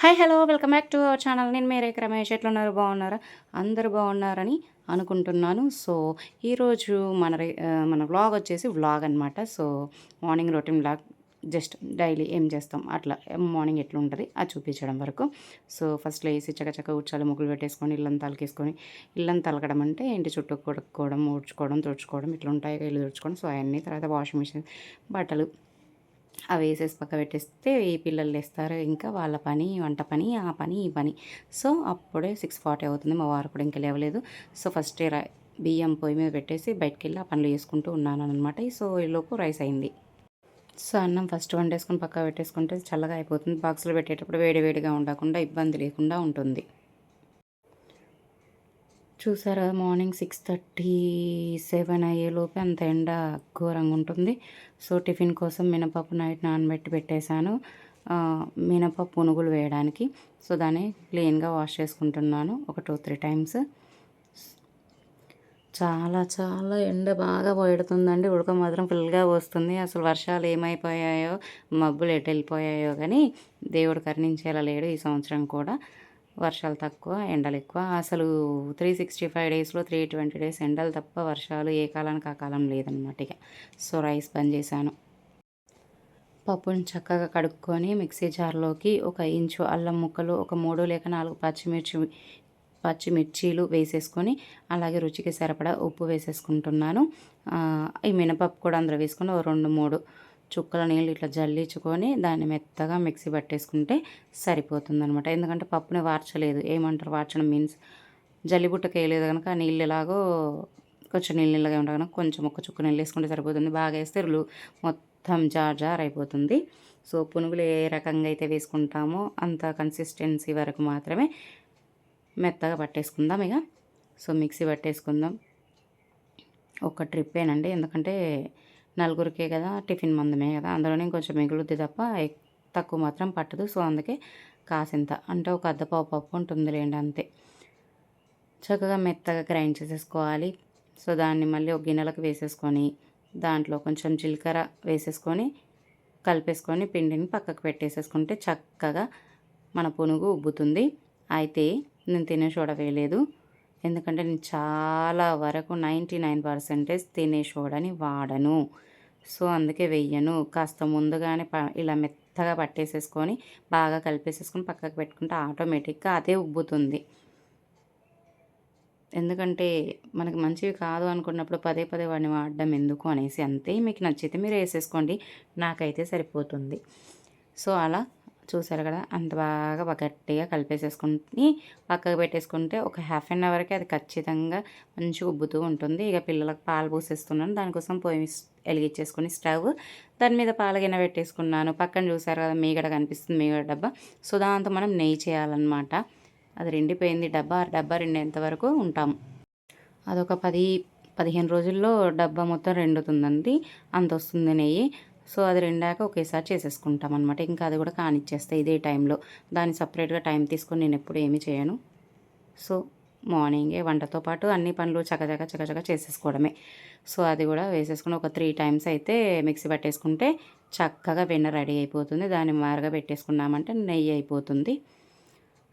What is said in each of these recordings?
Hi hello welcome back to our channel. నేను మీ రేఖ రమేష్. ఎట్లున్నారు? బాగున్నారా? అందరూ బాగున్నారని అనుకుంటున్నాను. సో ఈరోజు మన వ్లాగ్ వచ్చేసి వ్లాగ్ అనమాట. So morning routine vlog, just daily ఏం చేస్తాం అట్లా మార్నింగ్ ఎట్లా ఉంటుంది అది చూపించడం వరకు. సో ఫస్ట్ లేసి చకచక ఉచ్చాలు ముగ్గులు పెట్టేసుకొని ఇల్లంతా అలికేసుకొని, ఇల్లంతా అలకడం అంటే ఇంటి చుట్టూ కొడుక్కోవడం, ఊడ్చుకోవడం, తుడుచుకోవడం ఇట్లా ఉంటాయి. ఇల్లు తుడుచుకోవడం. సో అవన్నీ తర్వాత వాషింగ్ మిషన్, బట్టలు అవి వేసేసి పక్క పెట్టేస్తే ఈ పిల్లలు లేస్తారు. ఇంకా వాళ్ళ పని, వంట పని, ఆ పని, ఈ పని. సో అప్పుడే 6:40 అవుతుంది. మా వారు కూడా ఇంకా లేవలేదు. సో ఫస్ట్ బియ్యం పొయ్యి మీద పెట్టేసి బయటికి వెళ్ళి ఆ పనులు చేసుకుంటూ ఉన్నాను అనమాట. సో ఈలోపు రైస్ అయింది. సో అన్నం ఫస్ట్ వండేసుకొని పక్క పెట్టేసుకుంటే చల్లగా అయిపోతుంది. బాక్సులు పెట్టేటప్పుడు వేడి వేడిగా ఉండకుండా ఇబ్బంది లేకుండా ఉంటుంది. చూసారా, మార్నింగ్ 6:37 అయ్యేలోపే అంత ఎండ ఘోరంగా ఉంటుంది. సో టిఫిన్ కోసం మినపప్పు నైట్ నానబెట్టి పెట్టేశాను, మినపప్పు పునుగులు వేయడానికి. సో దాన్ని క్లీన్గా వాష్ చేసుకుంటున్నాను ఒక 2-3 టైమ్స్. చాలా చాలా ఎండ బాగా పోయడుతుందండి. ఉడక మాత్రం ఫుల్గా వస్తుంది. అసలు వర్షాలు ఏమైపోయాయో, మబ్బులు ఎటు వెళ్ళిపోయాయో కానీ దేవుడు కరుణించేలా లేడు ఈ సంవత్సరం కూడా. వర్షాలు తక్కువ, ఎండలు ఎక్కువ. అసలు 365 డేస్లో 320 డేస్ ఎండలు తప్ప వర్షాలు ఏ కాలానికి ఆ కాలం లేదనమాట ఇక. సో రైస్ బంద్ చేశాను. పప్పుని చక్కగా కడుక్కొని మిక్సీ జార్లోకి 1 ఇంచు అల్లం ముక్కలు, ఒక 3 లేక 4 పచ్చిమిర్చీలు వేసేసుకొని, అలాగే రుచికి సరిపడా ఉప్పు వేసేసుకుంటున్నాను. ఈ మినపప్పు కూడా అందులో వేసుకొని 2-3 చుక్కల నీళ్ళు ఇట్లా జల్లించుకొని దాన్ని మెత్తగా మిక్సీ పట్టేసుకుంటే సరిపోతుందనమాట. ఎందుకంటే పప్పుని వార్చలేదు. ఏమంటారు వార్చడం మీన్స్ జల్లిబుట్టకి వేయలేదు కనుక నీళ్ళు ఎలాగో కొంచెం నీళ్ళగా ఉంటాయి కనుక కొంచెం ఒక చుక్క నీళ్ళు వేసుకుంటే సరిపోతుంది. బాగా వేస్తే మొత్తం జార్ అయిపోతుంది. సో పునుగులు ఏ రకంగా అయితే వేసుకుంటామో అంత కన్సిస్టెన్సీ వరకు మాత్రమే మెత్తగా పట్టేసుకుందాం ఇక. సో మిక్సీ పట్టేసుకుందాం. ఒక ట్రిప్పేనండి, ఎందుకంటే నలుగురికే కదా, టిఫిన్ మందమే కదా, అందులోనే కొంచెం మిగులుద్ది తప్ప తక్కువ మాత్రం పట్టదు. సో అందుకే కాసింత అంటే ఒక అద్దపావు పప్పు ఉంటుందిలేండి అంతే. చక్కగా మెత్తగా గ్రైండ్ చేసేసుకోవాలి. సో దాన్ని మళ్ళీ ఒక గిన్నెలకు వేసేసుకొని దాంట్లో కొంచెం జీలకర్ర వేసేసుకొని కలిపేసుకొని పిండిని పక్కకు పెట్టేసేసుకుంటే చక్కగా మన పునుగు ఉబ్బుతుంది. అయితే నేను తినే సోడా వేయలేదు, ఎందుకంటే నేను చాలా వరకు 99% తినే సోడాని వాడను. సో అందుకే వెయ్యను. కాస్త ముందుగానే ఇలా మెత్తగా పట్టేసేసుకొని బాగా కలిపేసేసుకొని పక్కకు పెట్టుకుంటే ఆటోమేటిక్గా అదే ఉబ్బుతుంది. ఎందుకంటే మనకి మంచివి కాదు అనుకున్నప్పుడు పదే పదే వాడిని వాడడం ఎందుకు అనేసి అంతే. మీకు నచ్చితే మీరు వేసేసుకోండి, నాకైతే సరిపోతుంది. సో అలా చూసారు కదా, అంత బాగా గట్టిగా కలిపేసేసుకుని పక్కకు పెట్టేసుకుంటే ఒక హాఫ్ అన్ అవర్కి అది ఖచ్చితంగా మంచిగా ఉబ్బుతూ ఉంటుంది. ఇక పిల్లలకు పాలు పోసేస్తున్నాను. దానికోసం పొయ్యి వెలిగించేసుకుని స్టవ్ దాని మీద పాలగిన పెట్టేసుకున్నాను. పక్కన చూసారు కదా మీగడ కనిపిస్తుంది, మీగడ డబ్బా. సో దాంతో మనం నెయ్యి చేయాలన్నమాట. అది రెండిపోయింది డబ్బా రెండేంత వరకు ఉంటాం. అదొక 10-15 రోజుల్లో డబ్బా మొత్తం రెండుతుందండి, అంత వస్తుంది నెయ్యి. సో అది రెండాక ఒకేసారి చేసేసుకుంటాం అనమాట. ఇంకా అది కూడా కానిచ్చేస్తాయి ఇదే టైంలో. దాన్ని సపరేట్గా టైం తీసుకొని నేను ఎప్పుడు ఏమీ చేయను. సో మార్నింగే వంటతో పాటు అన్ని పనులు చకచక చేసేసుకోవడమే. సో అది కూడా వేసేసుకుని ఒక 3 టైమ్స్ అయితే మిక్సీ పట్టేసుకుంటే చక్కగా వెన్న రెడీ అయిపోతుంది. దాన్ని మారగా పెట్టేసుకున్నామంటే నెయ్యి అయిపోతుంది.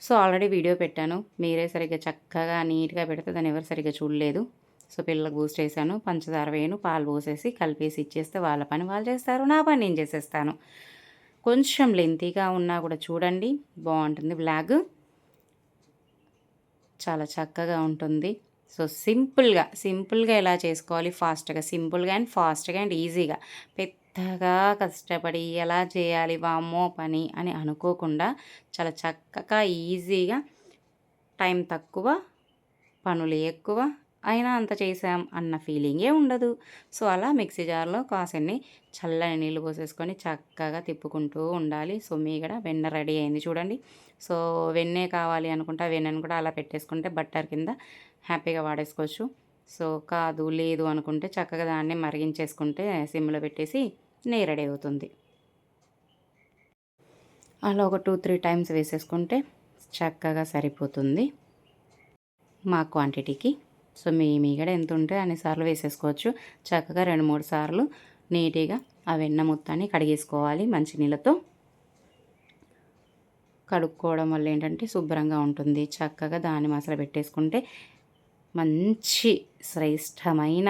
సో ఆల్రెడీ వీడియో పెట్టాను, మీరే సరిగ్గా చక్కగా నీట్గా పెడితే దాన్ని ఎవరు సరిగ్గా చూడలేదు. సో పిల్లలకు బూస్ట్ వేసాను, పంచదార వేయను, పాలు పోసేసి కలిపేసి ఇచ్చేస్తే వాళ్ళ పని వాళ్ళు చేస్తారు, నా పని నేను చేసేస్తాను. కొంచెం లెంతీగా ఉన్నా కూడా చూడండి, బాగుంటుంది బ్లాగ్, చాలా చక్కగా ఉంటుంది. సో సింపుల్గా ఎలా చేసుకోవాలి, సింపుల్గా అండ్ ఫాస్ట్గా అండ్ ఈజీగా, పెద్దగా కష్టపడి ఎలా చేయాలి వామ్మో పని అని అనుకోకుండా చాలా చక్కగా ఈజీగా, టైం తక్కువ పనులు ఎక్కువ అయినా అంత చేసాం అన్న ఫీలింగే ఉండదు. సో అలా మిక్సీ జార్లో కాసన్ని చల్లని నీళ్ళు పోసేసుకొని చక్కగా తిప్పుకుంటూ ఉండాలి. సో మీగడ వెన్న రెడీ అయింది చూడండి. సో వెన్నే కావాలి అనుకుంటే వెన్నను కూడా అలా పెట్టేసుకుంటే బట్టర్ కింద హ్యాపీగా వాడేసుకోవచ్చు. సో కాదు లేదు అనుకుంటే చక్కగా దాన్ని మరిగించేసుకుంటే సిమ్లో పెట్టేసి నెయ్యి రెడీ అవుతుంది. అలా ఒక 2-3 టైమ్స్ వేసేసుకుంటే చక్కగా సరిపోతుంది మా క్వాంటిటీకి. సో మీ మీగడ ఎంత ఉంటే అన్నిసార్లు వేసేసుకోవచ్చు. చక్కగా 2-3 సార్లు నీట్గా ఆ వెన్న మొత్తాన్ని కడిగేసుకోవాలి మంచినీళ్ళతో. కడుక్కోవడం వల్ల ఏంటంటే శుభ్రంగా ఉంటుంది. చక్కగా దాన్ని మసాలా పెట్టేసుకుంటే మంచి శ్రేష్టమైన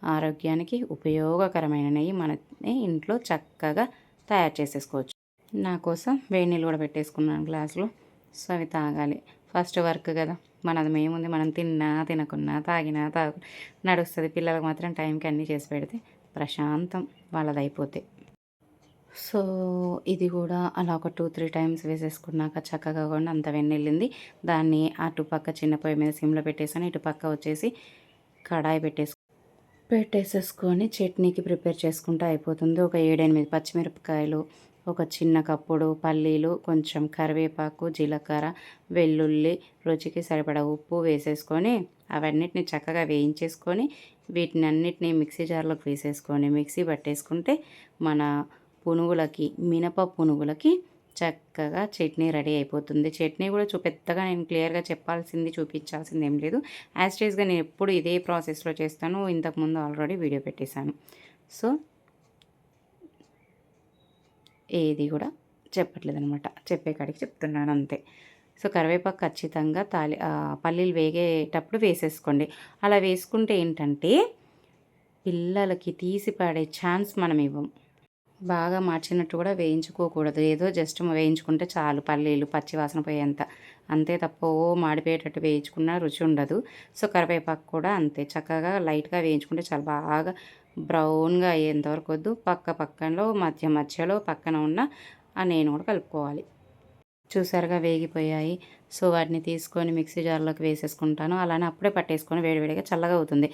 ఆరోగ్యానికి ఉపయోగకరమైన నెయ్యి మన ఇంట్లో చక్కగా తయారు చేసేసుకోవచ్చు. నా కోసం వేడి నీళ్ళు కూడా పెట్టేసుకున్నాను గ్లాసులో. సో అవి తాగాలి. ఫస్ట్ వర్క్ కదా, మనది మేముంది, మనం తిన్నా తినకున్నా తాగినా నడుస్తుంది. పిల్లలకు మాత్రం టైంకి అన్నీ చేసి పెడితే ప్రశాంతం వాళ్ళది అయిపోతే. సో ఇది కూడా అలా ఒక 2-3 టైమ్స్ వేసేసుకున్నాక చక్కగా కూడా అంత వెన్నెళ్ళింది. దాన్ని అటుపక్క చిన్న పొయ్యి మీద సిమ్లో పెట్టేసాను. ఇటుపక్క వచ్చేసి కడాయి పెట్టేసేసుకొని చట్నీకి ప్రిపేర్ చేసుకుంటే అయిపోతుంది. ఒక 7-8 పచ్చిమిరపకాయలు, ఒక చిన్న కప్పుడు పల్లీలు, కొంచెం కరివేపాకు, జీలకర్ర, వెల్లుల్లి, రుచికి సరిపడా ఉప్పు వేసేసుకొని అవన్నిటిని చక్కగా వేయించేసుకొని వీటిని అన్నిటినీ మిక్సీ జార్లోకి వేసేసుకొని మిక్సీ పట్టేసుకుంటే మన పునుగులకి, మినప పునుగులకి చక్కగా చట్నీ రెడీ అయిపోతుంది. చట్నీ కూడా పెద్దగా నేను క్లియర్గా చెప్పాల్సింది చూపించాల్సింది ఏం లేదు. యాజ్ టీజ్గా నేను ఎప్పుడు ఇదే ప్రాసెస్లో చేస్తాను. ఇంతకుముందు ఆల్రెడీ వీడియో పెట్టేశాను. సో ఏది కూడా చెప్పట్లేదు అనమాట, చెప్పే కాడికి చెప్తున్నాను అంతే. సో కరివేపాకు ఖచ్చితంగా పల్లీలు వేగేటప్పుడు వేసేసుకోండి. అలా వేసుకుంటే ఏంటంటే పిల్లలకి తీసి పాడే ఛాన్స్ మనం ఇవ్వం. బాగా మార్చినట్టు కూడా వేయించుకోకూడదు. ఏదో జస్ట్ వేయించుకుంటే చాలు, పల్లీలు పచ్చివాసన పోయేంత, అంతే తప్ప మాడిపోయేటట్టు వేయించుకున్న రుచి ఉండదు. సో కరివేపాకు కూడా అంతే, చక్కగా లైట్గా వేయించుకుంటే చాలా బాగా బ్రౌన్గా అయ్యేంతవరకు వద్దు. పక్కలో మధ్యలో పక్కన ఉన్న ఆ నేను కూడా కలుపుకోవాలి. చూసారుగా వేగిపోయాయి. సో వాటిని తీసుకొని మిక్సీ జార్లోకి వేసేసుకుంటాను. అలానే అప్పుడే పట్టేసుకొని వేడివేడిగా చల్లగా అవుతుంది.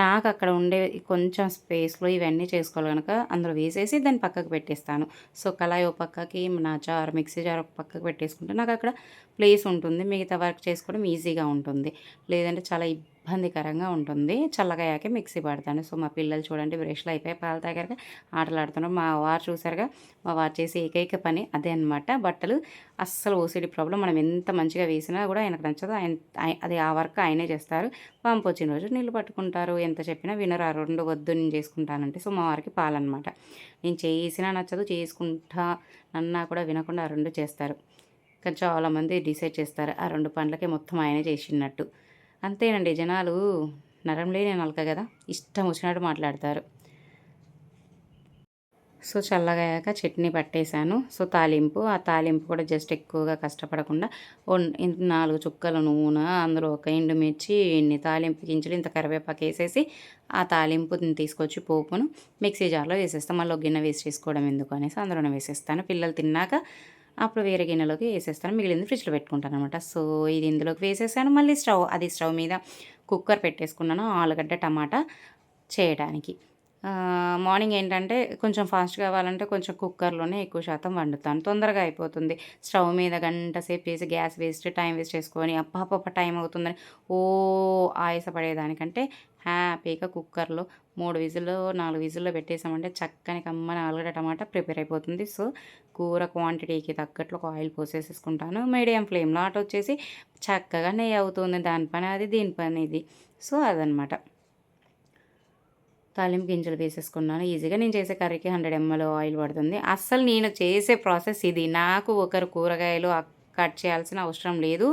నాకు అక్కడ ఉండే కొంచెం స్పేస్లో ఇవన్నీ చేసుకోవాలి కనుక అందులో వేసేసి దాన్ని పక్కకు పెట్టేస్తాను. సో కళాయి ఒక పక్కకి, నా మిక్సీ జార్ ఒక పక్కకు పెట్టేసుకుంటే నాకు అక్కడ ప్లేస్ ఉంటుంది. మిగతా వర్క్ చేసుకోవడం ఈజీగా ఉంటుంది. లేదంటే చాలా ఇబ్బందికరంగా ఉంటుంది. చల్లగా అయ్యాకే మిక్సీ పడతాను. సో మా పిల్లలు చూడండి బ్రష్లు అయిపోయి పాలు తాగారుగా ఆటలాడుతున్నారు. మా వారు చూసారుగా, మా వారు చేసే ఏకైక పని అదే అనమాట. బట్టలు అస్సలు ఓసిడి ప్రాబ్లం. మనం ఎంత మంచిగా వేసినా కూడా ఆయనకు నచ్చదు. అది ఆ వర్క్ ఆయనే చేస్తారు. పంపు వచ్చిన రోజు నీళ్ళు పట్టుకుంటారు. ఎంత చెప్పినా వినరు. ఆ 2 వద్దు నేను చేసుకుంటానంటే. సో మా వారికి పాలన్నమాట. నేను చేసినా నచ్చదు, చేసుకుంటా అన్నా కూడా వినకుండా ఆ 2 చేస్తారు. కానీ చాలామంది డిసైడ్ చేస్తారు ఆ 2 పనులకే మొత్తం ఆయనే చేసినట్టు. అంతేనండి, జనాలు నరం లేని నలక కదా, ఇష్టం వచ్చినట్టు మాట్లాడతారు. సో చల్లగా అయ్యాక చట్నీ పట్టేశాను. సో ఆ తాలింపు కూడా జస్ట్ ఎక్కువగా కష్టపడకుండా 4 చుక్కల నూనె, అందులో ఒక ఎండుమిర్చి, ఇన్ని తాలింపు గింజలు, ఇంత కరివేపాకు వేసేసి ఆ తాలింపుని తీసుకొచ్చి పోపును మిక్సీ జార్లో వేసేస్తాను. మళ్ళీ ఒక గిన్నె వేస్ట్ చేసుకోవడం ఎందుకు అనేసి అందులోనే వేసేస్తాను. పిల్లలు తిన్నాక అప్పుడు వేరే గిన్నెలోకి వేసేస్తాను. మిగిలింది ఫ్రిడ్జ్లో పెట్టుకుంటాను అనమాట. సో ఇది ఇందులోకి వేసేసాను. మళ్ళీ స్టవ్ మీద కుక్కర్ పెట్టేసుకున్నాను ఆలుగడ్డ టమాటా చేయడానికి. మార్నింగ్ ఏంటంటే కొంచెం ఫాస్ట్ కావాలంటే కొంచెం కుక్కర్లోనే ఎక్కువ శాతం వండుతాను. తొందరగా అయిపోతుంది. స్టవ్ మీద గంట సేపు చేసి గ్యాస్ వేస్ట్, టైం వేస్ట్ చేసుకొని అప్ప టైం అవుతుందని ఆయాసపడేదానికంటే హ్యాపీగా కుక్కర్లో 3 విజిల్లో 4 విజిల్లో పెట్టేసామంటే చక్కని కమ్మని ఆలుగడ్డ టమాటా ప్రిపేర్ అయిపోతుంది. సో కూర క్వాంటిటీకి తగ్గట్లు ఒక ఆయిల్ పోసేసుకుంటాను. మీడియం ఫ్లేమ్లో అటు వచ్చేసి చక్కగా నెయ్యి అవుతుంది. దాని పని అది, దీని పని ఇది. సో అదనమాట. తాలింపు గింజలు వేసేసుకున్నాను. ఈజీగా నేను చేసే కర్రీకి 100 ml ఆయిల్ పడుతుంది. అస్సలు నేను చేసే ప్రాసెస్ ఇది. నాకు ఒకరు కూరగాయలు కట్ చేయాల్సిన అవసరం లేదు.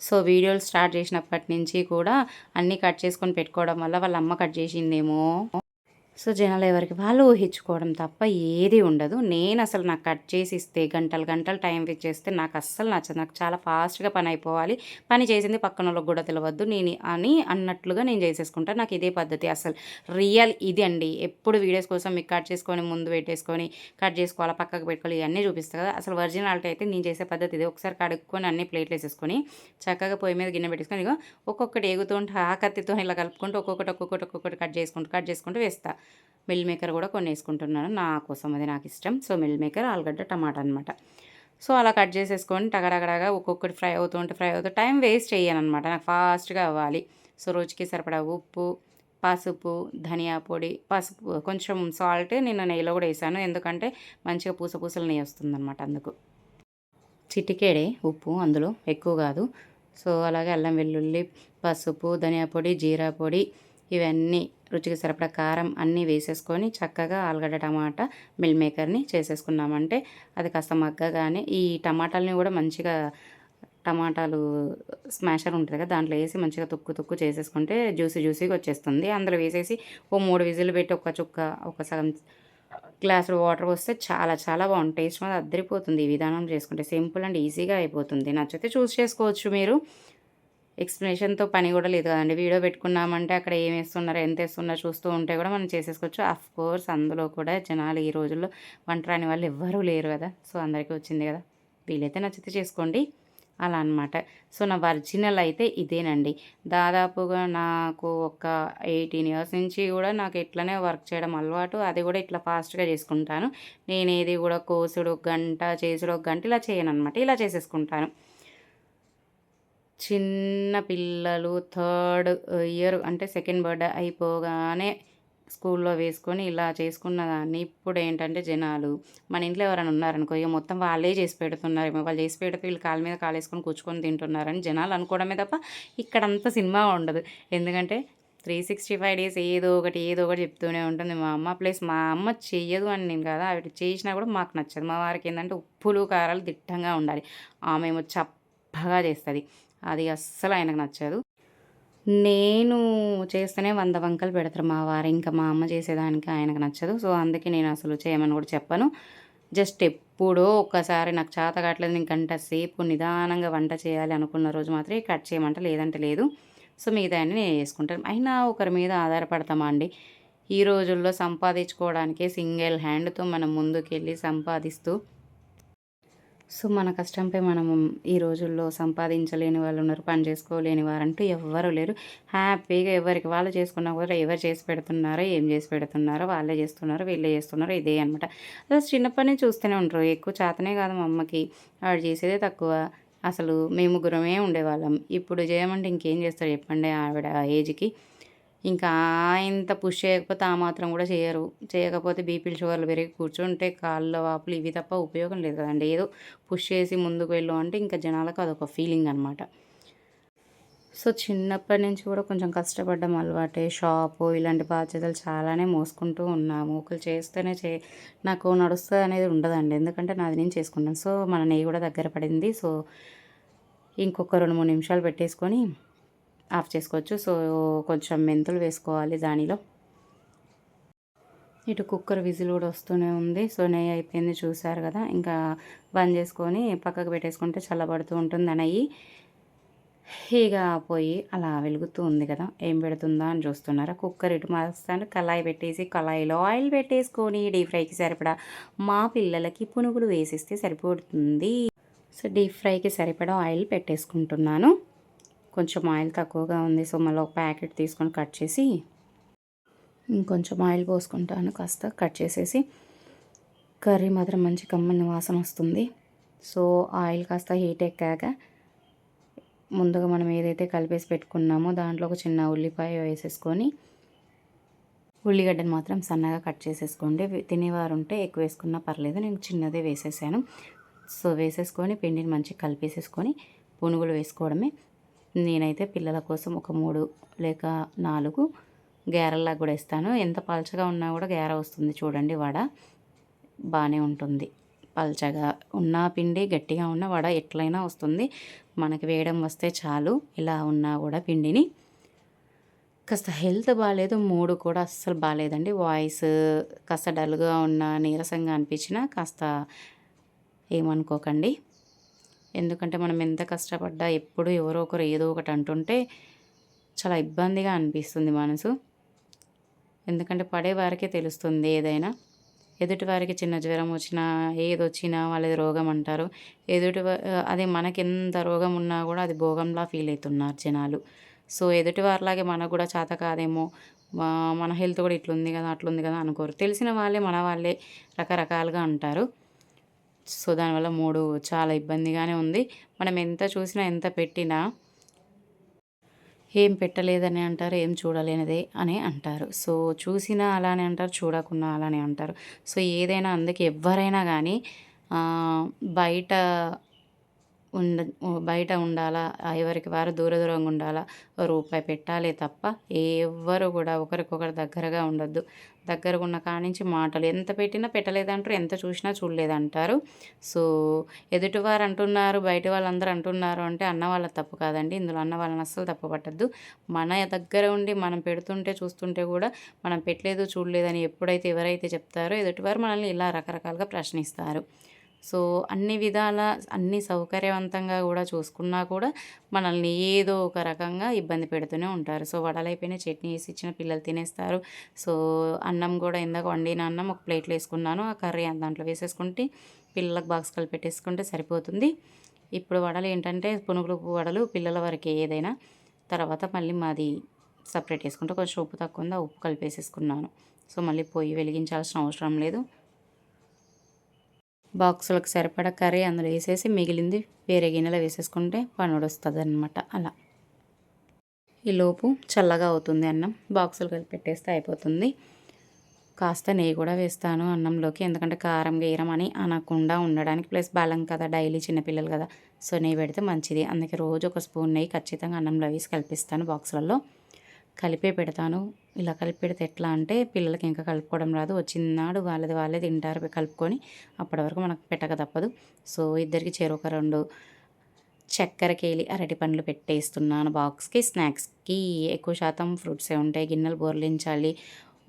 సో వీడియోలు స్టార్ట్ చేసినప్పటి నుంచి కూడా అన్నీ కట్ చేసుకొని పెట్టుకోవడం వల్ల వాళ్ళ అమ్మ కట్ చేసిందేమో, సో జనాలు ఎవరికి వాళ్ళు ఊహించుకోవడం తప్ప ఏది ఉండదు. నేను అసలు నాకు కట్ చేసి ఇస్తే గంటలు టైం వేస్ట్ చేస్తే నాకు అస్సలు నచ్చదు. నాకు చాలా ఫాస్ట్గా పని అయిపోవాలి. పని చేసింది పక్కన వాళ్ళకి కూడా తెలియవద్దు నేను అన్నట్లుగా నేను చేసేసుకుంటాను. నాకు ఇదే పద్ధతి, అసలు రియల్ ఇది అండి. ఎప్పుడు వీడియోస్ కోసం మీకు కట్ చేసుకొని ముందు పెట్టేసుకొని కట్ చేసుకోవాలి, పక్కకు పెట్టుకోవాలి, ఇవన్నీ చూపిస్తాను కదా. అసలు ఒరిజినాలిటీ అయితే నేను చేసే పద్ధతి ఇది. ఒకసారి కడుక్కొని అన్ని ప్లేట్లు వేసేసుకొని చక్కగా పొయ్యి మీద గిన్నె పెట్టేసుకొని ఇగో ఒక్కొక్కటి ఎగుతుంటే ఆ కత్తితో ఇలా కలుపుకుంటూ ఒక్కొక్కటి కట్ చేసుకుంటూ వేస్తా. మిల్ మేకర్ కూడా కొన్ని వేసుకుంటున్నాను నా కోసం, అది నాకు ఇష్టం. సో మిల్ మేకర్, ఆలుగడ్డ టమాటా అనమాట. సో అలా కట్ చేసేసుకొని టగడగడగా ఒక్కొక్కటి ఫ్రై అవుతూ టైం వేస్ట్ చేయనమాట. నాకు ఫాస్ట్గా అవ్వాలి. సో రుచికి సరిపడా ఉప్పు, పసుపు, ధనియా పొడి, కొంచెం సాల్ట్ నేను నెయ్యిలో కూడా వేసాను. ఎందుకంటే మంచిగా పూసలు నెయ్యి వస్తుందన్నమాట. అందుకు చిటికేడే ఉప్పు, అందులో ఎక్కువ కాదు. సో అలాగే అల్లం వెల్లుల్లి, పసుపు, ధనియా పొడి, జీరా పొడి ఇవన్నీ రుచికి సరిపడా కారం అన్నీ వేసేసుకొని చక్కగా ఆలుగడ్డ టమాటా మిల్ మేకర్ని చేసేసుకున్నామంటే అది కాస్త మగ్గగానే ఈ టమాటాలని కూడా మంచిగా టమాటాలు స్మాషర్ ఉంటుంది కదా, దాంట్లో వేసి మంచిగా తుక్కు చేసేసుకుంటే జ్యూసీగా వచ్చేస్తుంది. అందులో వేసేసి ఓ 3 విజిల్లు పెట్టి ఒక సగం గ్లాసుడు వాటర్ పోస్తే చాలా బాగుంటుంది. టేస్ట్ మాత్రం అద్దరిపోతుంది. ఈ విధానం చేసుకుంటే సింపుల్ అండ్ ఈజీగా అయిపోతుంది. నచ్చితే చూస్ చేసుకోవచ్చు మీరు. ఎక్స్ప్లెనేషన్‌తో పని కూడా లేదు కదండీ. వీడియో పెట్టుకున్నామంటే అక్కడ ఏం ఏస్తున్నారో, ఎంత ఏస్తున్నారో చూస్తూ ఉంటే కూడా మనం చేసేసుకోవచ్చు. ఆఫ్‌కోర్స్ అందులో కూడా జనాలు ఈ రోజుల్లో వంట రాని వాళ్ళు ఎవ్వరూ లేరు కదా! సో, అందరికీ వచ్చింది కదా! వీలైతే నచ్చితే చేసుకోండి. అలా అనమాట. సో, నా ఒరిజినల్ అయితే ఇదేనండి. దాదాపుగా నాకు ఒక 18 ఇయర్స్ నుంచి కూడా నాకు ఇట్లనే వర్క్ చేయడం అలవాటు. అది కూడా ఇట్లా ఫాస్ట్‌గా చేసుకుంటాను. నేనేది కూడా కోసుడు ఒక గంట, చేసుడు ఒక గంట ఇలా చేయననమాట. ఇలా చేసేసుకుంటాను. చిన్న పిల్లలు థర్డ్ ఇయర్ అంటే సెకండ్ బర్త్‌డే అయిపోగానే స్కూల్లో వేసుకొని ఇలా చేసుకున్నదాన్ని. ఇప్పుడేంటంటే జనాలు మన ఇంట్లో ఎవరైనా ఉన్నారనుకో, ఇగ మొత్తం వాళ్ళే చేసి పెడుతున్నారేమో, వాళ్ళు చేసి పెడితే వీళ్ళు కాళ్ళ మీద కాలేసుకొని కూర్చుకొని తింటున్నారని జనాలు అనుకోవడమే తప్ప ఇక్కడంత సినిమా ఉండదు. ఎందుకంటే 365 డేస్ ఏదో ఒకటి చెప్తూనే ఉంటుంది మా అమ్మ. ప్లస్ మా అమ్మ చెయ్యదు అని నేను కాదు. ఆవిడ చేసినా కూడా మాకు నచ్చదు. మా వారికి ఏందంటే ఉప్పులు, కారాలు దిట్టంగా ఉండాలి. ఆమేమో చప్పగా చేస్తది. అది అస్సలు ఆయనకు నచ్చదు. నేను చేస్తేనే 100 వంకలు పెడతారు మా వారు. ఇంకా మా అమ్మ చేసేదానికి ఆయనకు నచ్చదు. సో, అందుకే నేను అసలు చేయమని కూడా చెప్పను. జస్ట్ ఎప్పుడో ఒక్కసారి నాకు చేత కావట్లేదు, నేను గంట సేపు నిదానంగా వంట చేయాలి అనుకున్న రోజు మాత్రమే కట్ చేయమంట, లేదంటే లేదు. సో, మిగతాయన్నీ నేను చేసుకుంటాను. అయినా ఒకరి మీద ఆధారపడతామా అండి? ఈ రోజుల్లో సంపాదించుకోవడానికే సింగిల్ హ్యాండ్‌తో మనం ముందుకెళ్ళి సంపాదిస్తూ సో, మన కష్టంపై మనము ఈ రోజుల్లో సంపాదించలేని వాళ్ళున్నారు. పని చేసుకోలేని వారంటూ ఎవ్వరు లేరు. హ్యాపీగా ఎవరికి వాళ్ళు చేసుకున్నా కూడా ఎవరు చేసి పెడుతున్నారో, ఏం చేసి పెడుతున్నారో వాళ్ళే చేస్తున్నారు, వీళ్ళే చేస్తున్నారు. ఇదే అనమాట. అసలు చిన్నప్పటి నుంచి చూస్తూనే ఉంటారు. ఎక్కువ చేతనే కాదు మా అమ్మకి. ఆవిడ చేసేదే తక్కువ. అసలు మేము ముగ్గురమే ఉండేవాళ్ళం. ఇప్పుడు చేయమంటే ఇంకేం చేస్తారు చెప్పండి ఆవిడ ఏజ్‌కి. ఇంకా ఇంత పుష్ చేయకపోతే ఆ మాత్రం కూడా చేయరు. చేయకపోతే బీపీలు, షుగర్లు పెరిగి కూర్చుంటే కాళ్ళ వాపులు ఇవి తప్ప ఉపయోగం లేదు కదండీ. ఏదో పుష్ చేసి ముందుకు వెళ్ళు అంటే ఇంకా జనాలకు అదొక ఫీలింగ్ అనమాట. సో, చిన్నప్పటి నుంచి కూడా కొంచెం కష్టపడ్డం అలవాటే. షాపు ఇలాంటి బాధ్యతలు చాలానే మోసుకుంటూ ఉన్నాము. ఒకళ్ళు చేస్తేనే నాకు నడుస్తదనేది ఉండదండి. ఎందుకంటే నాది నేను చేసుకుంటాను. సో, మన నెయ్యి కూడా దగ్గర పడింది. సో, ఇంకొక 2, 3 నిమిషాలు పెట్టేసుకొని ఆఫ్ చేసుకోవచ్చు. సో, కొంచెం మెంతులు వేసుకోవాలి దానిలో. ఇటు కుక్కర్ విజిల్ కూడా వస్తూనే ఉంది. సో, నెయ్యి అయిపోయింది చూసారు కదా! ఇంకా బంద్ చేసుకొని పక్కకు పెట్టేసుకుంటే చల్లబడుతూ ఉంటుంది ఆ నెయ్యి. ఇక పొయ్యి అలా వెలుగుతూ ఉంది కదా! ఏం పెడుతుందా అని చూస్తున్నారా? కుక్కర్ ఇటు మారుస్తాను. కళాయి పెట్టేసి కళాయిలో ఆయిల్ పెట్టేసుకొని డీప్ ఫ్రైకి సరిపడా మా పిల్లలకి పునుగులు వేసిస్తే సరిపోతుంది. సో, డీప్ ఫ్రైకి సరిపడా ఆయిల్ పెట్టేసుకుంటున్నాను. కొంచెం ఆయిల్ తక్కువగా ఉంది. సో, మళ్ళీ ఒక ప్యాకెట్ తీసుకొని కట్ చేసి ఇంకొంచెం ఆయిల్ పోసుకుంటాను. కాస్త కట్ చేసేసి కర్రీ మాత్రం మంచి కమ్మని వాసన వస్తుంది. సో, ఆయిల్ కాస్త హీట్ ఎక్కాక ముందుగా మనం ఏదైతే కలిపేసి పెట్టుకున్నామో దాంట్లో ఒక చిన్న ఉల్లిపాయ వేసేసుకొని ఉల్లిగడ్డను మాత్రం సన్నగా కట్ చేసేసుకోండి. తినేవారు ఉంటే ఎక్కువ వేసుకున్నా పర్లేదు. నేను చిన్నదే వేసేసాను. సో, వేసేసుకొని పిండిని మంచిగా కలిపేసేసుకొని పునుగులు వేసుకోవడమే. నేనైతే పిల్లల కోసం ఒక 3 లేక 4 గారెల్లాగా కూడా ఇస్తాను. ఎంత పల్చగా ఉన్నా కూడా గారె వస్తుంది చూడండి వడ. బాగానే ఉంటుంది. పల్చగా ఉన్న పిండి, గట్టిగా ఉన్న వడ ఎట్లయినా వస్తుంది. మనకి వేయడం వస్తే చాలు. ఇలా ఉన్నా కూడా పిండిని కాస్త హెల్త్ బాలేదు. మూడ్ కూడా అస్సలు బాలేదండి. వాయిస్ కాస్త డల్‌గా ఉన్న, నీరసంగా అనిపించినా కాస్త ఏమనుకోకండి. ఎందుకంటే మనం ఎంత కష్టపడ్డా ఎప్పుడు ఎవరో ఒకరు ఏదో ఒకటి అంటుంటే చాలా ఇబ్బందిగా అనిపిస్తుంది మనసు. ఎందుకంటే పడేవారికే తెలుస్తుంది ఏదైనా. ఎదుటి వారికి చిన్న జ్వరం వచ్చినా, ఏదొచ్చినా వాళ్ళది రోగం అంటారు. అదే మనకెంత రోగం ఉన్నా కూడా అది భోగంలా ఫీల్ అవుతున్నారు జనాలు. సో, ఎదుటి వారిలాగే మనకు కూడా చేత కాదేమో, మన హెల్త్ కూడా ఇట్లుంది కదా, అట్లుంది కదా అనుకోరు. తెలిసిన వాళ్ళే మన వాళ్ళే రకరకాలుగా అంటారు. సో, దానివల్ల మూడు చాలా ఇబ్బందిగానే ఉంది. మనం ఎంత చూసినా, ఎంత పెట్టినా ఏం పెట్టలేదని అంటారు, ఏం చూడలేనిదే అని అంటారు. సో, చూసినా అలానే అంటారు, చూడకున్నా అలానే అంటారు. సో, ఏదైనా అందుకే ఎవ్వరైనా గానీ బయట ఉండ బయట ఉండాలా, ఎవరికి వారు దూరంగా ఉండాలా, రూపాయి పెట్టాలే తప్ప ఎవ్వరు కూడా ఒకరికొకరు దగ్గరగా ఉండొద్దు. దగ్గరగా ఉన్న కానించి మాటలు ఎంత పెట్టినా పెట్టలేదంటారు, ఎంత చూసినా చూడలేదంటారు. సో ఎదుటివారు అంటున్నారు, బయట వాళ్ళందరూ అంటున్నారు అంటే అన్న వాళ్ళ తప్పు కాదండి. ఇందులో అన్న వాళ్ళని అస్సలు తప్పు పట్టద్దు. మన దగ్గర ఉండి మనం పెడుతుంటే చూస్తుంటే కూడా మనం పెట్టలేదు చూడలేదని ఎప్పుడైతే ఎవరైతే చెప్తారో ఎదుటివారు మనల్ని ఇలా రకరకాలుగా ప్రశ్నిస్తారు. సో అన్ని విధాల అన్ని సౌకర్యవంతంగా కూడా చూసుకున్నా కూడా మనల్ని ఏదో ఒక రకంగా ఇబ్బంది పెడుతూనే ఉంటారు. సో వడలైపోయిన చట్నీ వేసి ఇచ్చిన పిల్లలు తినేస్తారు. సో అన్నం కూడా ఇందాక వండిన అన్నం ఒక ప్లేట్లో వేసుకున్నాను. ఆ కర్రీ దాంట్లో వేసేసుకుంటే పిల్లలకు బాక్స్ కలిపి పెట్టేసుకుంటే సరిపోతుంది. ఇప్పుడు వడలు ఏంటంటే పునుగులు వడలు పిల్లల వరకే ఏదైనా. తర్వాత మళ్ళీ మాది సపరేట్ వేసుకుంటే కొంచెం ఉప్పు తక్కువ ఉంది, ఆ ఉప్పు కలిపేసేసుకున్నాను. సో మళ్ళీ పొయ్యి వెలిగించాల్సిన అవసరం లేదు. బాక్సులకు సరిపడా కర్రీ అందులో వేసేసి మిగిలింది వేరే గిన్నెలో వేసేసుకుంటే పనుడొస్తుంది అనమాట. అలా ఈలోపు చల్లగా అవుతుంది అన్నం, బాక్సులు కలిపి పెట్టేస్తే అయిపోతుంది. కాస్త నెయ్యి కూడా వేస్తాను అన్నంలోకి, ఎందుకంటే కారం గీరం అని అనకుండా ఉండడానికి. ప్లస్ బలం కదా, డైలీ చిన్నపిల్లలు కదా, సో నెయ్యి పెడితే మంచిది. అందుకే రోజు ఒక స్పూన్ నెయ్యి ఖచ్చితంగా అన్నంలో వేసి కలిపిస్తాను బాక్సులలో. కలిపే పెడతాను. ఇలా కలిపి పెడితే ఎట్లా అంటే పిల్లలకి ఇంకా కలుపుకోవడం రాదు. వచ్చినాడు వాళ్ళది వాళ్ళే తింటారు కలుపుకొని, అప్పటి వరకు మనకు పెట్టక తప్పదు. సో ఇద్దరికి చెరొక 2 చక్కెర కేలి అరటి పండ్లు పెట్టేస్తున్నాను బాక్స్కి. స్నాక్స్కి ఎక్కువ శాతం ఫ్రూట్సే ఉంటాయి. గిన్నెలు బోర్లించాలి,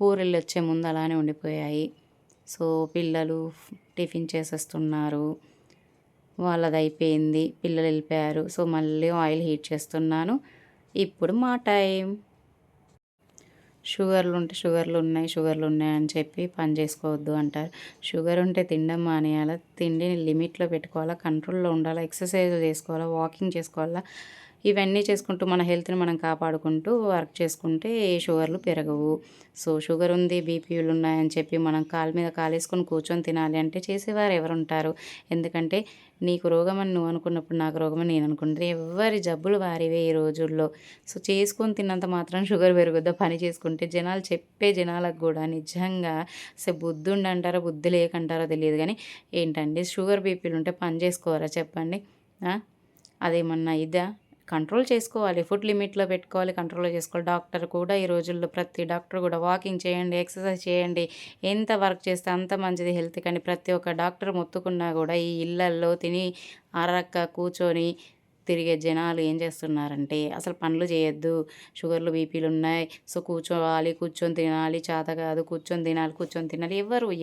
ఊరెళ్ళి వచ్చే ముందు అలానే ఉండిపోయాయి. సో పిల్లలు టిఫిన్ చేసేస్తున్నారు, వాళ్ళది అయిపోయింది, పిల్లలు వెళ్ళిపోయారు. సో మళ్ళీ ఆయిల్ హీట్ చేస్తున్నాను. ఇప్పుడు మా టైం. షుగర్లు ఉంటే షుగర్లు ఉన్నాయి అని చెప్పి పని చేసుకోవద్దు అంటారు. షుగర్ ఉంటే తినడం మానేయాలా, తిండిని లిమిట్లో పెట్టుకోవాలా, కంట్రోల్లో ఉండాలా, ఎక్సర్సైజ్ చేసుకోవాలా, వాకింగ్ చేసుకోవాలా. ఇవన్నీ చేసుకుంటూ మన హెల్త్ని మనం కాపాడుకుంటూ వర్క్ చేసుకుంటే ఏ షుగర్లు పెరగవు. సో షుగర్ ఉంది, బీపీలు ఉన్నాయని చెప్పి మనం కాలు మీద కాలేసుకొని కూర్చొని తినాలి అంటే చేసేవారు ఎవరుంటారు? ఎందుకంటే నీకు రోగం అని నువ్వు అనుకున్నప్పుడు నాకు రోగం అని నేను అనుకుంటే ఎవరి జబ్బులు వారివే ఈ రోజుల్లో. సో చేసుకొని తిన్నంత మాత్రం షుగర్ పెరుగుద్దా? పని చేసుకుంటే చెప్పే జనాలకు కూడా నిజంగా అసలు బుద్ధి ఉండంటారో బుద్ధి లేకంటారో తెలియదు కానీ ఏంటండి షుగర్ బీపీలు ఉంటే పని చేసుకోవాలా చెప్పండి? అదేమన్నా ఇదా? కంట్రోల్ చేసుకోవాలి, ఫుడ్ లిమిట్లో పెట్టుకోవాలి, కంట్రోల్లో చేసుకోవాలి. డాక్టర్ కూడా ఈ రోజుల్లో ప్రతి డాక్టర్ కూడా వాకింగ్ చేయండి, ఎక్సర్సైజ్ చేయండి, ఎంత వర్క్ చేస్తే అంత మంచిది హెల్త్ కానీ ప్రతి ఒక్క డాక్టర్ మొత్తుకున్నా కూడా ఈ ఇళ్ళల్లో తిని అరక్క కూర్చొని తిరిగే జనాలు ఏం చేస్తున్నారంటే అసలు పనులు చేయొద్దు, షుగర్లు బీపీలు ఉన్నాయి, సో కూర్చోవాలి, కూర్చొని తినాలి, చేత కాదు కూర్చొని తినాలి.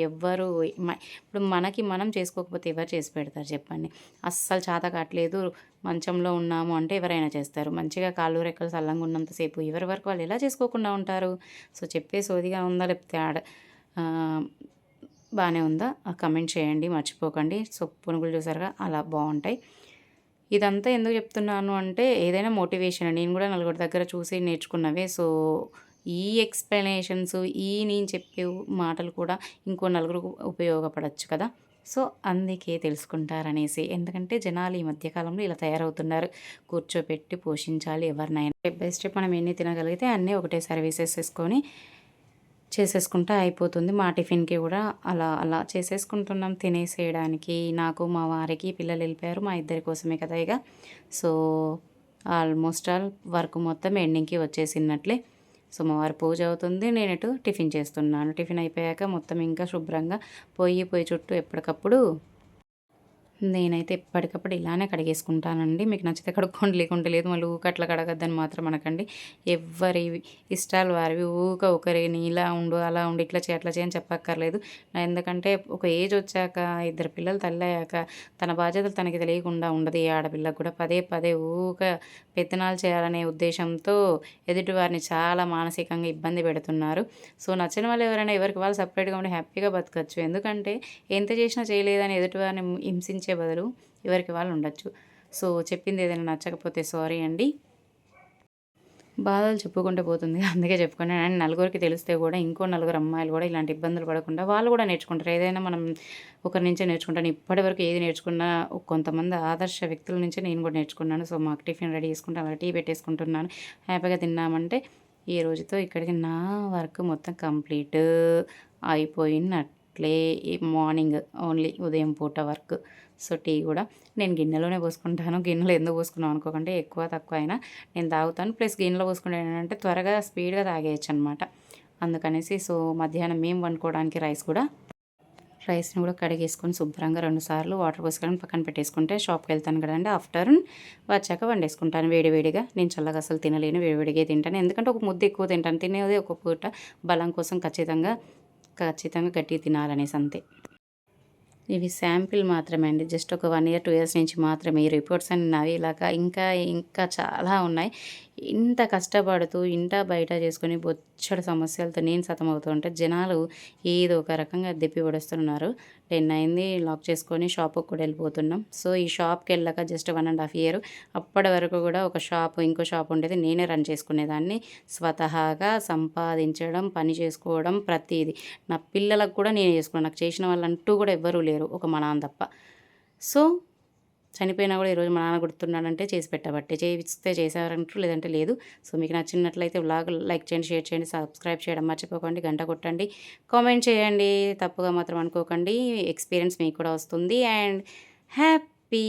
ఎవ్వరు ఇప్పుడు మనకి మనం చేసుకోకపోతే ఎవరు చేసి పెడతారు చెప్పండి? అస్సలు చేత కావట్లేదు, మంచంలో ఉన్నాము అంటే ఎవరైనా చేస్తారు. మంచిగా కాళ్ళు రెక్కలు సల్లంగా ఉన్నంతసేపు ఎవరి వరకు వాళ్ళు ఎలా చేసుకోకుండా ఉంటారు? సో చెప్పే సోదిగా ఉందా లేకపోతే బాగానే ఉందా? కమెంట్ చేయండి మర్చిపోకండి. సో పునుగులు చూసారుగా అలా బాగుంటాయి. ఇదంతా ఎందుకు చెప్తున్నాను అంటే ఏదైనా మోటివేషన్, నేను కూడా నలుగురి దగ్గర చూసి నేర్చుకున్నవే. సో ఈ ఎక్స్ప్లెనేషన్స్ నేను చెప్పే మాటలు కూడా ఇంకో నలుగురికి ఉపయోగపడచ్చు కదా. సో అందుకే తెలుసుకుంటారనేసి. ఎందుకంటే జనాలు ఈ మధ్యకాలంలో ఇలా తయారవుతున్నారు. కూర్చోపెట్టి పోషించాలి ఎవరినైనా. స్టెప్ బై స్టెప్ మనం ఎన్ని తినగలిగితే అన్నీ ఒకటేసారి వేసేసుకొని చేసేసుకుంటే అయిపోతుంది. మా టిఫిన్కి కూడా అలా అలా చేసేసుకుంటున్నాం తినేసేయడానికి. నాకు మా వారికి పిల్లలు వెళ్ళిపోయారు, మా ఇద్దరి కోసమే కదా ఇక. సో ఆల్మోస్ట్ ఆల్ వర్క్ మొత్తం ఎండింగ్కి వచ్చేసినట్లే. సో మా వారి పూజ అవుతుంది, నేను ఇటు టిఫిన్ చేస్తున్నాను. టిఫిన్ అయిపోయాక మొత్తం ఇంకా శుభ్రంగా పొయ్యి చుట్టూ ఎప్పటికప్పుడు నేనైతే ఎప్పటికప్పుడు ఇలానే కడిగేసుకుంటానండి. మీకు నచ్చితే కడుక్కోండి, లేకుంటే లేదు. మళ్ళీ అట్లా కడగద్దని మాత్రం అనకండి. ఎవరి ఇష్టాలు వారివి. ఒకరిని ఇలా ఉండు, అలా ఉండు, ఇట్లా చేయి, అట్లా చేయని చెప్పక్కర్లేదు. ఎందుకంటే ఒక ఏజ్ వచ్చాక, 2 పిల్లలు తల్లయ్యాక తన బాధ్యతలు తనకి తెలియకుండా ఉండదు. ఏ ఆడపిల్లకు కూడా పదే పదే పెత్తనాలు చేయాలనే ఉద్దేశంతో ఎదుటి వారిని చాలా మానసికంగా ఇబ్బంది పెడుతున్నారు. సో నచ్చిన వాళ్ళు ఎవరైనా ఎవరికి వాళ్ళు సపరేట్గా ఉండి హ్యాపీగా బతకచ్చు. ఎందుకంటే ఎంత చేసినా చేయలేదని ఎదుటి వారిని హింసించే బదులు ఎవరికి వాళ్ళు ఉండొచ్చు. సో చెప్పింది ఏదైనా నచ్చకపోతే సారీ అండి. బాధలు చెప్పుకుంటూ పోతుంది, అందుకే చెప్పుకున్నాను. అండ్ నలుగురికి తెలిస్తే కూడా ఇంకో నలుగురు అమ్మాయిలు కూడా ఇలాంటి ఇబ్బందులు పడకుండా వాళ్ళు కూడా నేర్చుకుంటారు. ఏదైనా మనం ఒకరి నుంచే నేర్చుకుంటాను. ఇప్పటివరకు ఏది నేర్చుకున్నా కొంతమంది ఆదర్శ వ్యక్తుల నుంచే నేను కూడా నేర్చుకున్నాను. సో మాకు టిఫిన్ రెడీ చేసుకుంటాను, అలా టీ పెట్టేసుకుంటున్నాను. హ్యాపీగా తిన్నామంటే ఈ రోజుతో ఇక్కడికి నా వర్క్ మొత్తం కంప్లీట్ అయిపోయినట్లే. మార్నింగ్ ఓన్లీ ఉదయం పూట వర్క్. సో టీ కూడా నేను గిన్నెలోనే పోసుకుంటాను. గిన్నెలో ఎందుకు పోసుకున్నాం అనుకోకండి, ఎక్కువ తక్కువ అయినా నేను తాగుతాను. ప్లస్ గిన్నెలో పోసుకుంటే ఏంటంటే త్వరగా స్పీడ్గా తాగేయచ్చు అనమాట. అందుకనేసి సో మధ్యాహ్నం మేము వండుకోవడానికి రైస్ని కూడా కడిగేసుకొని శుభ్రంగా 2 సార్లు వాటర్ పోసుకొని పక్కన పెట్టేసుకుంటే షాప్కి వెళ్తాను కదండి, ఆఫ్టర్నూన్ వచ్చాక వండేసుకుంటాను వేడివేడిగా. నేను చల్లగా అసలు తినలేను, వేడివేడిగా తింటాను. ఎందుకంటే ఒక ముద్ద ఎక్కువ తింటాను, తినేది ఒక పూట బలం కోసం ఖచ్చితంగా గట్టిగా తినాలనేసి అంతే. ఇవి శాంపిల్ మాత్రమే అండి. జస్ట్ ఒక 1 ఇయర్ 2 ఇయర్స్ నుంచి మాత్రమే. ఈ రిపోర్ట్స్ అన్ని నావి ఇలాగా ఇంకా చాలా ఉన్నాయి. ఇంత కష్టపడుతూ ఇంట బయట చేసుకొని బొచ్చడు సమస్యలతో నేను సతమవుతూ ఉంటే జనాలు ఏదో ఒక రకంగా దెప్పి పొడుస్తున్నారు. 10 అయింది, లాక్ చేసుకొని షాపుకి కూడా వెళ్ళిపోతున్నాం. సో ఈ షాప్‌కెళ్ళాక జస్ట్ 1½ ఇయర్. అప్పటి వరకు కూడా ఒక ఇంకో షాప్ ఉండేది. నేనే రన్ చేసుకునేదాన్ని. స్వతహాగా సంపాదించడం, పని చేసుకోవడం ప్రతీది. నా పిల్లలకు కూడా నేనే చేసుకున్నాను. నాకు చేసిన వాళ్ళంటూ కూడా ఎవ్వరూ లేరు, ఒక మా నాన్న తప్ప. సో చనిపోయినా కూడా ఈరోజు మా నాన్న గుర్తున్నాడంటే చేసి పెట్టబట్టే. చేయిస్తే చేశారంటారు, లేదంటే లేదు. సో మీకు నచ్చినట్లయితే వ్లాగ్ లైక్ చేయండి, షేర్ చేయండి, సబ్స్క్రైబ్ చేయడం మర్చిపోకండి, గంట కొట్టండి, కామెంట్ చేయండి. తప్పుగా మాత్రం అనుకోకండి. ఎక్స్పీరియన్స్ మీకు కూడా వస్తుంది. And happy